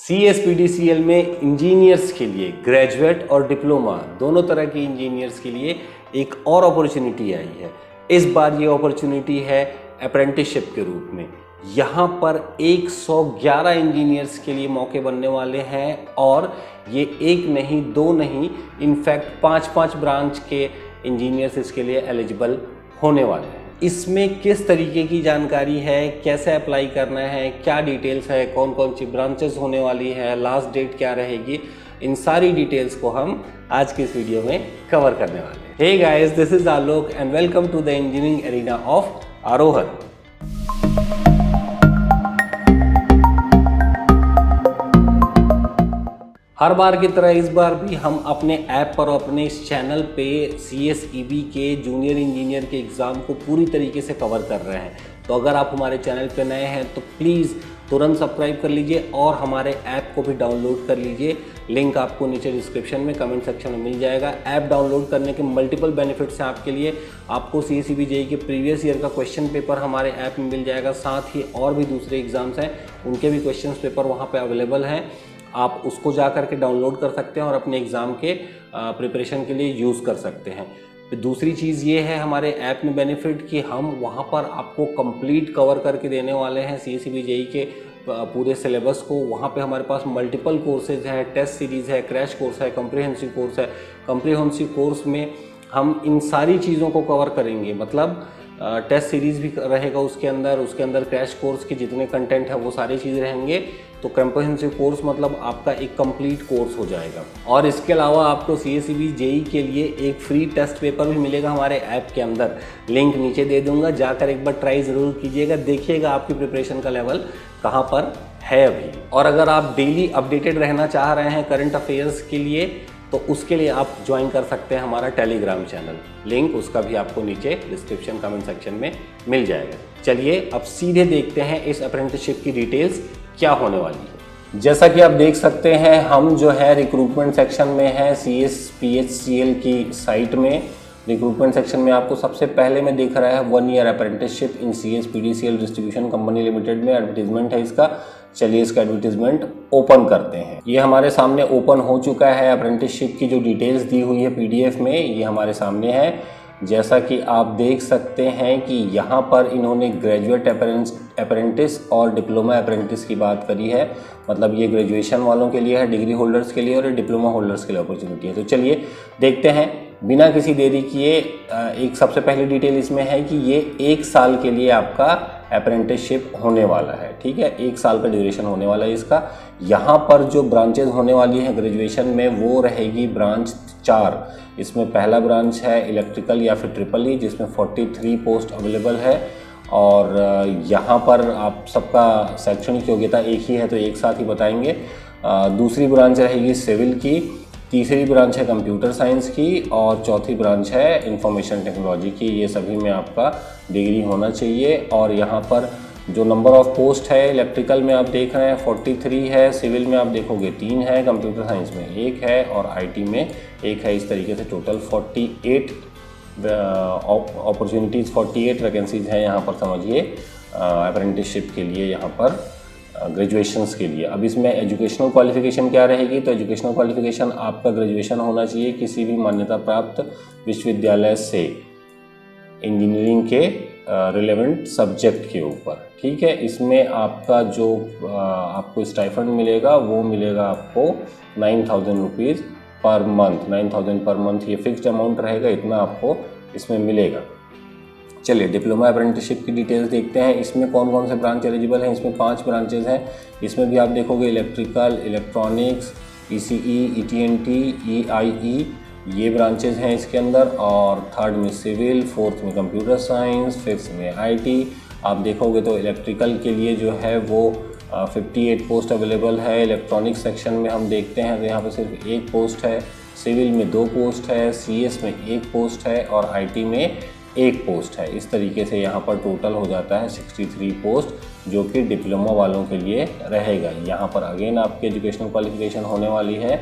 CSPDCL में engineers के लिए ग्रेजुएट और डिप्लोमा दोनों तरह के इंजीनियर्स के लिए एक और अपॉर्चुनिटी आई है। इस बार ये अपॉर्चुनिटी है अप्रेंटिसशिप के रूप में। यहाँ पर 111 इंजीनियर्स के लिए मौके बनने वाले हैं और ये एक नहीं, दो नहीं, इनफैक्ट 5-5 ब्रांच के इंजीनियर्स इसके लिए एलिजिबल होने वाले हैं। इसमें किस तरीके की जानकारी है, कैसे अप्लाई करना है, क्या डिटेल्स है, कौन कौन सी ब्रांचेस होने वाली है, लास्ट डेट क्या रहेगी, इन सारी डिटेल्स को हम आज की इस वीडियो में कवर करने वाले हैं। Hey guys, this is Alok and welcome to the engineering arena of Arohan. हर बार की तरह इस बार भी हम अपने ऐप पर और अपने इस चैनल पे CSEB के जूनियर इंजीनियर के एग्ज़ाम को पूरी तरीके से कवर कर रहे हैं। तो अगर आप हमारे चैनल पे नए हैं तो प्लीज़ तुरंत सब्सक्राइब कर लीजिए और हमारे ऐप को भी डाउनलोड कर लीजिए। लिंक आपको नीचे डिस्क्रिप्शन में, कमेंट सेक्शन में मिल जाएगा। ऐप डाउनलोड करने के मल्टीपल बेनिफिट्स हैं आपके लिए। आपको CSEB JEE के प्रीवियस ईयर का क्वेश्चन पेपर हमारे ऐप में मिल जाएगा। साथ ही और भी दूसरे एग्ज़ाम्स हैं, उनके भी क्वेश्चन पेपर वहाँ पर अवेलेबल हैं। आप उसको जा कर के डाउनलोड कर सकते हैं और अपने एग्ज़ाम के प्रिपरेशन के लिए यूज़ कर सकते हैं। फिर दूसरी चीज़ ये है हमारे ऐप में बेनिफिट कि हम वहाँ पर आपको कंप्लीट कवर करके देने वाले हैं CSEB JEE के पूरे सिलेबस को। वहाँ पे हमारे पास मल्टीपल कोर्सेज है, टेस्ट सीरीज़ है, क्रैश कोर्स है, कम्प्रिहेंसिव कोर्स है। कम्प्रिहेंसिव कोर्स में हम इन सारी चीज़ों को कवर करेंगे, मतलब टेस्ट सीरीज़ भी रहेगा उसके अंदर क्रैश कोर्स के जितने कंटेंट है वो सारी चीज़ रहेंगे। तो कम्प्रिहेंसिव कोर्स मतलब आपका एक कंप्लीट कोर्स हो जाएगा। और इसके अलावा आपको CSEB JEE के लिए एक फ्री टेस्ट पेपर भी मिलेगा हमारे ऐप के अंदर। लिंक नीचे दे दूंगा, जाकर एक बार ट्राई ज़रूर कीजिएगा, देखिएगा आपकी प्रिपरेशन का लेवल कहाँ पर है अभी। और अगर आप डेली अपडेटेड रहना चाह रहे हैं करंट अफेयर्स के लिए तो उसके लिए आप ज्वाइन कर सकते हैं हमारा टेलीग्राम चैनल। लिंक उसका भी आपको नीचे डिस्क्रिप्शन कमेंट सेक्शन में मिल जाएगा। चलिए अब सीधे देखते हैं इस अप्रेंटिसशिप की डिटेल्स क्या होने वाली है। जैसा कि आप देख सकते हैं, हम जो है रिक्रूटमेंट सेक्शन में है CSPHCL की साइट में। रिक्रूटमेंट सेक्शन में आपको सबसे पहले में दिख रहा है 1 ईयर अप्रेंटिसशिप इन CSPDCL डिस्ट्रीब्यूशन कंपनी लिमिटेड में एडवर्टीजमेंट है इसका। चलिए इसका एडवर्टीजमेंट ओपन करते हैं। ये हमारे सामने ओपन हो चुका है। अप्रेंटिसशिप की जो डिटेल्स दी हुई है PDF में, ये हमारे सामने है। जैसा कि आप देख सकते हैं कि यहाँ पर इन्होंने ग्रेजुएट अप्रेंटिस और डिप्लोमा अप्रेंटिस की बात करी है। मतलब ये ग्रेजुएशन वालों के लिए है, डिग्री होल्डर्स के लिए, और डिप्लोमा होल्डर्स के लिए अपॉर्चुनिटी है। तो चलिए देखते हैं बिना किसी देरी किए। एक सबसे पहली डिटेल इसमें है कि ये 1 साल के लिए आपका अप्रेंटिसशिप होने वाला है। ठीक है, 1 साल का ड्यूरेशन होने वाला है इसका। यहाँ पर जो ब्रांचेज होने वाली हैं ग्रेजुएशन में वो रहेगी ब्रांच 4। इसमें पहला ब्रांच है इलेक्ट्रिकल या फिर EEE, जिसमें 43 पोस्ट अवेलेबल है। और यहाँ पर आप सबका शैक्षणिक योग्यता एक ही है तो एक साथ ही बताएंगे। दूसरी ब्रांच रहेगी सिविल की, तीसरी ब्रांच है कंप्यूटर साइंस की और चौथी ब्रांच है इंफॉर्मेशन टेक्नोलॉजी की। ये सभी में आपका डिग्री होना चाहिए। और यहाँ पर जो नंबर ऑफ़ पोस्ट है, इलेक्ट्रिकल में आप देख रहे हैं 43 है, सिविल में आप देखोगे 3 है, कंप्यूटर साइंस में 1 है और IT में 1 है। इस तरीके से टोटल 48 अपॉर्चुनिटीज़, 48 वैकेंसीज़ हैं यहाँ पर, समझिए अप्रेंटिसशिप के लिए, यहाँ पर ग्रेजुएशंस के लिए। अब इसमें एजुकेशनल क्वालिफिकेशन क्या रहेगी, तो एजुकेशनल क्वालिफिकेशन आपका ग्रेजुएशन होना चाहिए किसी भी मान्यता प्राप्त विश्वविद्यालय से इंजीनियरिंग के रिलेवेंट सब्जेक्ट के ऊपर। ठीक है, इसमें आपका जो आपको स्टाइफंड मिलेगा वो मिलेगा आपको 9,000 rupees per month. 9,000 per month ये फिक्स्ड अमाउंट रहेगा, इतना आपको इसमें मिलेगा। चलिए डिप्लोमा अप्रेंटिसशिप की डिटेल्स देखते हैं। इसमें कौन कौन से ब्रांच एलिजिबल हैं। इसमें 5 ब्रांचेज हैं। इसमें भी आप देखोगे electrical, electronics, ECE, ETNT, EIE, ये ब्रांचेज हैं इसके अंदर। और थर्ड में सिविल, फोर्थ में कंप्यूटर साइंस, फिफ्थ में IT। आप देखोगे तो इलेक्ट्रिकल के लिए जो है वो 58 पोस्ट अवेलेबल है। इलेक्ट्रॉनिक्स सेक्शन में हम देखते हैं तो यहाँ पर सिर्फ 1 पोस्ट है, सिविल में 2 पोस्ट है, CS में 1 पोस्ट है और IT में 1 पोस्ट है। इस तरीके से यहाँ पर टोटल हो जाता है 63 पोस्ट, जो कि डिप्लोमा वालों के लिए रहेगा। यहाँ पर अगेन आपकी एजुकेशनल क्वालिफिकेशन होने वाली है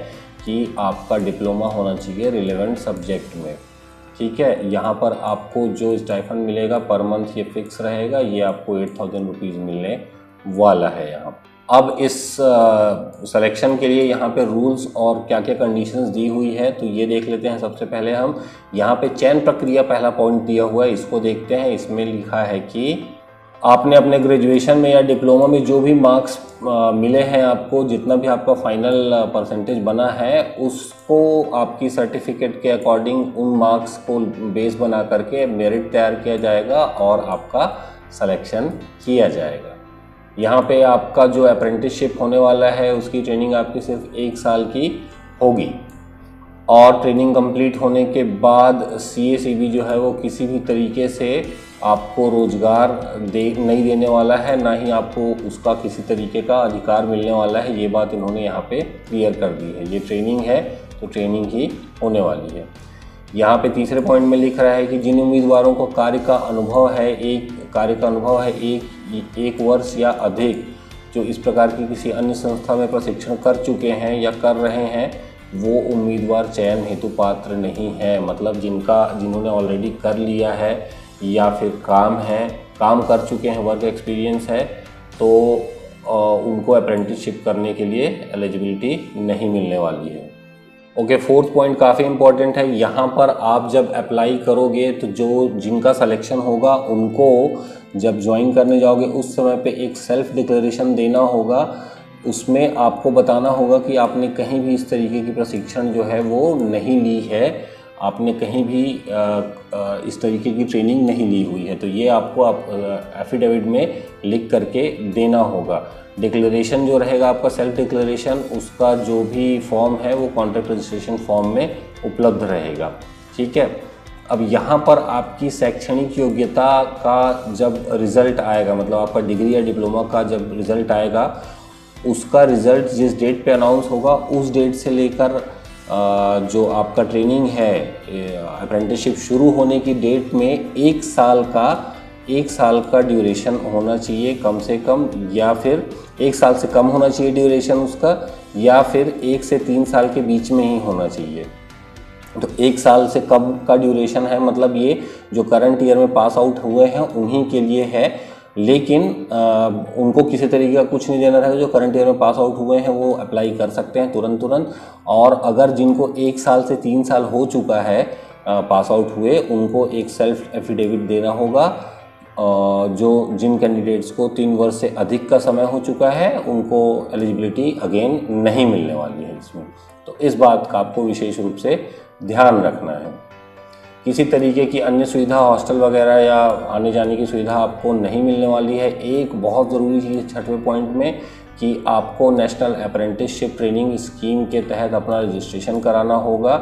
कि आपका डिप्लोमा होना चाहिए रिलेवेंट सब्जेक्ट में। ठीक है, यहाँ पर आपको जो स्टाइफंड मिलेगा पर मंथ ये फिक्स रहेगा, ये आपको 8,000 रुपीज़ मिलने वाला है यहाँ। अब इस सिलेक्शन के लिए यहाँ पे रूल्स और क्या क्या कंडीशंस दी हुई है तो ये देख लेते हैं। सबसे पहले हम यहाँ पे चयन प्रक्रिया पहला पॉइंट दिया हुआ है, इसको देखते हैं। इसमें लिखा है कि आपने अपने ग्रेजुएशन में या डिप्लोमा में जो भी मार्क्स मिले हैं आपको, जितना भी आपका फाइनल परसेंटेज बना है, उसको आपकी सर्टिफिकेट के अकॉर्डिंग उन मार्क्स को बेस बना करके मेरिट तैयार किया जाएगा और आपका सिलेक्शन किया जाएगा। यहाँ पे आपका जो अप्रेंटिसशिप होने वाला है उसकी ट्रेनिंग आपकी सिर्फ 1 साल की होगी और ट्रेनिंग कंप्लीट होने के बाद CSEB जो है वो किसी भी तरीके से आपको रोज़गार नहीं देने वाला है, ना ही आपको उसका किसी तरीके का अधिकार मिलने वाला है। ये बात इन्होंने यहाँ पे क्लियर कर दी है। ये ट्रेनिंग है तो ट्रेनिंग ही होने वाली है। यहाँ पे तीसरे पॉइंट में लिख रहा है कि जिन उम्मीदवारों को कार्य का अनुभव है एक वर्ष या अधिक, जो इस प्रकार की किसी अन्य संस्था में प्रशिक्षण कर चुके हैं या कर रहे हैं, वो उम्मीदवार चयन हेतु पात्र नहीं है। मतलब जिन्होंने ऑलरेडी कर लिया है या फिर काम कर चुके हैं, वर्क एक्सपीरियंस है, तो उनको अप्रेंटिसशिप करने के लिए एलिजिबिलिटी नहीं मिलने वाली है। ओके, फोर्थ पॉइंट काफ़ी इंपॉर्टेंट है। यहाँ पर आप जब अप्लाई करोगे तो जिनका सिलेक्शन होगा उनको जब ज्वाइन करने जाओगे उस समय पे एक सेल्फ डिक्लेरेशन देना होगा। उसमें आपको बताना होगा कि आपने कहीं भी इस तरीके की प्रशिक्षण जो है वो नहीं ली है, आपने कहीं भी इस तरीके की ट्रेनिंग नहीं ली हुई है। तो ये आपको एफिडेविट में लिख करके देना होगा। डिक्लेरेशन जो रहेगा आपका सेल्फ डिक्लेरेशन, उसका जो भी फॉर्म है वो कॉन्ट्रैक्ट रजिस्ट्रेशन फॉर्म में उपलब्ध रहेगा। ठीक है। अब यहाँ पर आपकी शैक्षणिक योग्यता का जब रिज़ल्ट आएगा, मतलब आपका डिग्री या डिप्लोमा का जब रिज़ल्ट आएगा, उसका रिज़ल्ट जिस डेट पे अनाउंस होगा उस डेट से लेकर जो आपका ट्रेनिंग है, अप्रेंटिसशिप शुरू होने की डेट में 1 साल का ड्यूरेशन होना चाहिए कम से कम, या फिर 1 साल से कम होना चाहिए ड्यूरेशन उसका, या फिर 1 से 3 साल के बीच में ही होना चाहिए। तो 1 साल से कम का ड्यूरेशन है, मतलब ये जो करंट ईयर में पास आउट हुए हैं उन्हीं के लिए है, लेकिन उनको किसी तरीके का कुछ नहीं देना रहेगा। जो करंट ईयर में पास आउट हुए हैं वो अप्लाई कर सकते हैं तुरंत। और अगर जिनको 1 साल से 3 साल हो चुका है पास आउट हुए, उनको एक सेल्फ एफिडेविट देना होगा। जिन कैंडिडेट्स को 3 वर्ष से अधिक का समय हो चुका है उनको एलिजिबिलिटी अगेन नहीं मिलने वाली है इसमें। तो इस बात का आपको विशेष रूप से ध्यान रखना है। किसी तरीके की अन्य सुविधा, हॉस्टल वगैरह या आने जाने की सुविधा आपको नहीं मिलने वाली है। एक बहुत ज़रूरी चीज़ 6वें पॉइंट में कि आपको नेशनल अप्रेंटिसशिप ट्रेनिंग स्कीम के तहत अपना रजिस्ट्रेशन कराना होगा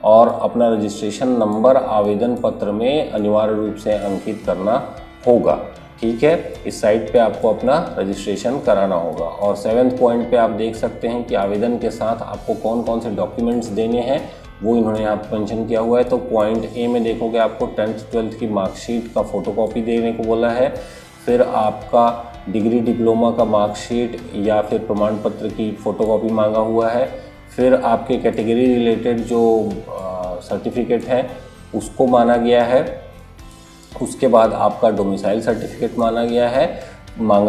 और अपना रजिस्ट्रेशन नंबर आवेदन पत्र में अनिवार्य रूप से अंकित करना होगा। ठीक है, इस साइट पे आपको अपना रजिस्ट्रेशन कराना होगा। और 7वें पॉइंट पे आप देख सकते हैं कि आवेदन के साथ आपको कौन कौन से डॉक्यूमेंट्स देने हैं वो इन्होंने यहाँ पर मेंशन किया हुआ है। तो पॉइंट ए में देखोगे आपको 10th 12th की मार्कशीट का फ़ोटोकॉपी देने को बोला है, फिर आपका डिग्री डिप्लोमा का मार्कशीट या फिर प्रमाण पत्र की फ़ोटोकॉपी मांगा हुआ है, फिर आपके कैटेगरी रिलेटेड जो सर्टिफिकेट है उसको मांगा गया है, उसके बाद आपका डोमिसाइल सर्टिफिकेट मांगा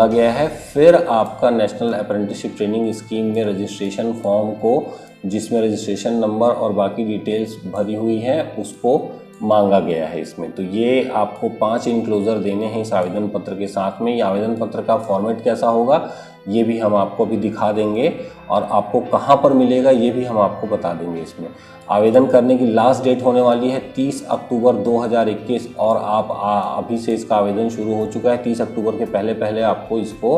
गया है, फिर आपका नेशनल अप्रेंटिसशिप ट्रेनिंग स्कीम में रजिस्ट्रेशन फॉर्म को, जिसमें रजिस्ट्रेशन नंबर और बाकी डिटेल्स भरी हुई हैं, उसको मांगा गया है इसमें। तो ये आपको 5 इनक्लोजर देने हैं इस आवेदन पत्र के साथ में। ये आवेदन पत्र का फॉर्मेट कैसा होगा ये भी हम आपको अभी दिखा देंगे, और आपको कहाँ पर मिलेगा ये भी हम आपको बता देंगे इसमें। आवेदन करने की लास्ट डेट होने वाली है 30 अक्टूबर 2021, और आप अभी से इसका आवेदन शुरू हो चुका है। 30 अक्टूबर के पहले आपको इसको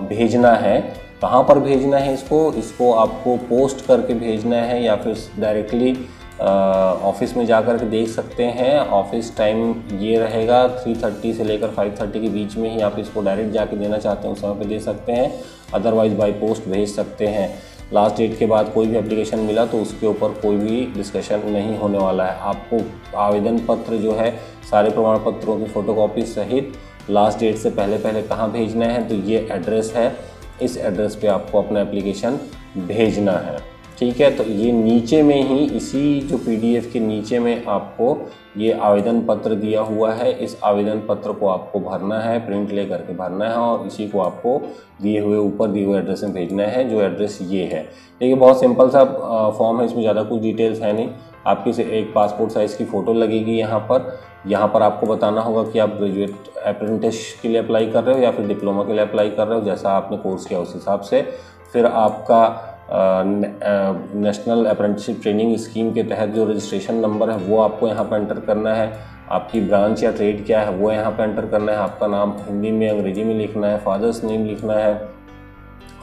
भेजना है। कहाँ पर भेजना है इसको आपको पोस्ट करके भेजना है, या फिर डायरेक्टली ऑफिस में जाकर के देख सकते हैं। ऑफिस टाइम ये रहेगा 3:30 से लेकर 5:30 के बीच में ही। आप इसको डायरेक्ट जाके देना चाहते हैं उस समय पे दे सकते हैं, अदरवाइज़ बाय पोस्ट भेज सकते हैं। लास्ट डेट के बाद कोई भी एप्लीकेशन मिला तो उसके ऊपर कोई भी डिस्कशन नहीं होने वाला है। आपको आवेदन पत्र जो है सारे प्रमाण पत्रों की फ़ोटोकॉपी सहित लास्ट डेट से पहले कहाँ भेजना है, तो ये एड्रेस है, इस एड्रेस पे आपको अपना एप्लीकेशन भेजना है। ठीक है। तो ये नीचे में ही, इसी जो PDF के नीचे में आपको ये आवेदन पत्र दिया हुआ है। इस आवेदन पत्र को आपको भरना है, प्रिंट ले करके भरना है और इसी को आपको दिए हुए ऊपर दिए हुए एड्रेस में भेजना है, जो एड्रेस ये है। देखिए बहुत सिंपल सा फॉर्म है, इसमें ज़्यादा कुछ डिटेल्स है नहीं। आपकी से एक पासपोर्ट साइज़ की फ़ोटो लगेगी यहाँ पर आपको बताना होगा कि आप ग्रेजुएट अप्रेंटिस के लिए अप्लाई कर रहे हो या फिर डिप्लोमा के लिए अप्लाई कर रहे हो, जैसा आपने कोर्स किया उस हिसाब से। फिर आपका नेशनल अप्रेंटिसशिप ट्रेनिंग स्कीम के तहत जो रजिस्ट्रेशन नंबर है वो आपको यहाँ पर एंटर करना है। आपकी ब्रांच या ट्रेड क्या है वो यहाँ पर एंटर करना है। आपका नाम हिंदी में अंग्रेजी में लिखना है, फादर्स नेम लिखना है,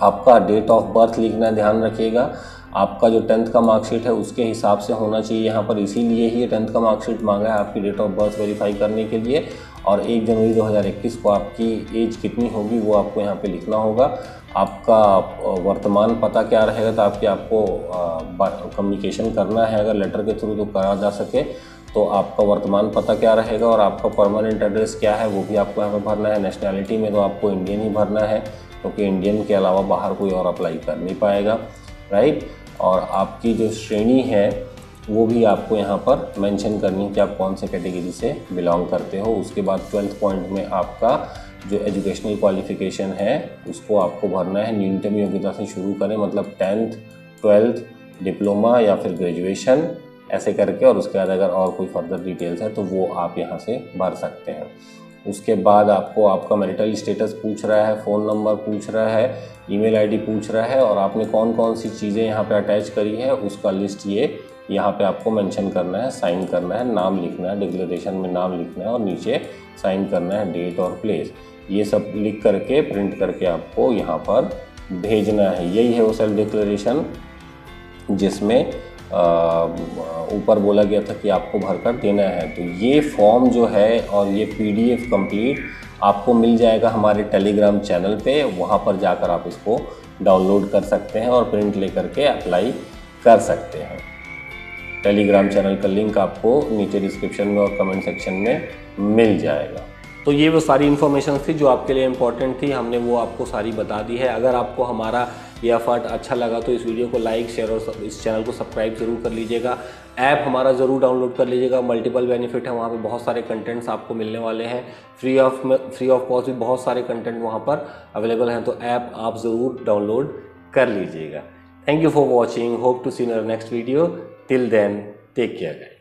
आपका डेट ऑफ बर्थ लिखना है, ध्यान रखिएगा। आपका जो 10th का मार्कशीट है उसके हिसाब से होना चाहिए यहाँ पर, इसीलिए ही 10th का मार्कशीट मांगा है आपकी डेट ऑफ बर्थ वेरीफाई करने के लिए। और 1 जनवरी 2021 को आपकी एज कितनी होगी वो आपको यहाँ पे लिखना होगा। आपका वर्तमान पता क्या रहेगा, तो आपको कम्युनिकेशन करना है, अगर लेटर के थ्रू तो करा जा सके तो आपका वर्तमान पता क्या रहेगा और आपका परमानेंट एड्रेस क्या है वो भी आपको यहाँ पर भरना है। नेशनैलिटी में तो आपको इंडियन ही भरना है, क्योंकि इंडियन के अलावा बाहर कोई और अप्लाई कर नहीं पाएगा, राइट। और आपकी जो श्रेणी है वो भी आपको यहाँ पर मेंशन करनी है कि आप कौन से कैटेगरी से बिलोंग करते हो। उसके बाद 12th पॉइंट में आपका जो एजुकेशनल क्वालिफ़िकेशन है उसको आपको भरना है। न्यूनतम योग्यता से शुरू करें, मतलब 10th 12th डिप्लोमा या फिर ग्रेजुएशन ऐसे करके, और उसके बाद अगर और कोई फर्दर डिटेल्स है तो वो आप यहाँ से भर सकते हैं। उसके बाद आपको आपका मैरिटल स्टेटस पूछ रहा है, फ़ोन नंबर पूछ रहा है, ईमेल आईडी पूछ रहा है, और आपने कौन कौन सी चीज़ें यहाँ पे अटैच करी है उसका लिस्ट ये यहाँ पे आपको मेंशन करना है, साइन करना है, नाम लिखना है, डिक्लेरेशन में नाम लिखना है और नीचे साइन करना है, डेट और प्लेस। ये सब लिख करके प्रिंट करके आपको यहाँ पर भेजना है। यही है वो सेल्फ डिक्लेरेशन जिसमें ऊपर बोला गया था कि आपको भरकर देना है। तो ये फॉर्म जो है और ये PDF कंप्लीट आपको मिल जाएगा हमारे टेलीग्राम चैनल पे। वहाँ पर जाकर आप इसको डाउनलोड कर सकते हैं और प्रिंट लेकर के अप्लाई कर सकते हैं। टेलीग्राम चैनल का लिंक आपको नीचे डिस्क्रिप्शन में और कमेंट सेक्शन में मिल जाएगा। तो ये वो सारी इन्फॉर्मेशन थी जो आपके लिए इम्पोर्टेंट थी, हमने वो आपको सारी बता दी है। अगर आपको हमारा ये एफर्ट अच्छा लगा तो इस वीडियो को लाइक, शेयर और इस चैनल को सब्सक्राइब ज़रूर कर लीजिएगा। ऐप हमारा ज़रूर डाउनलोड कर लीजिएगा, मल्टीपल बेनिफिट है, वहाँ पे बहुत सारे कंटेंट्स आपको मिलने वाले हैं। फ्री ऑफ कॉस्ट भी बहुत सारे कंटेंट वहाँ पर अवेलेबल हैं, तो ऐप आप ज़रूर डाउनलोड कर लीजिएगा। Thank you for watching, hope to see in our next video. Till then take care.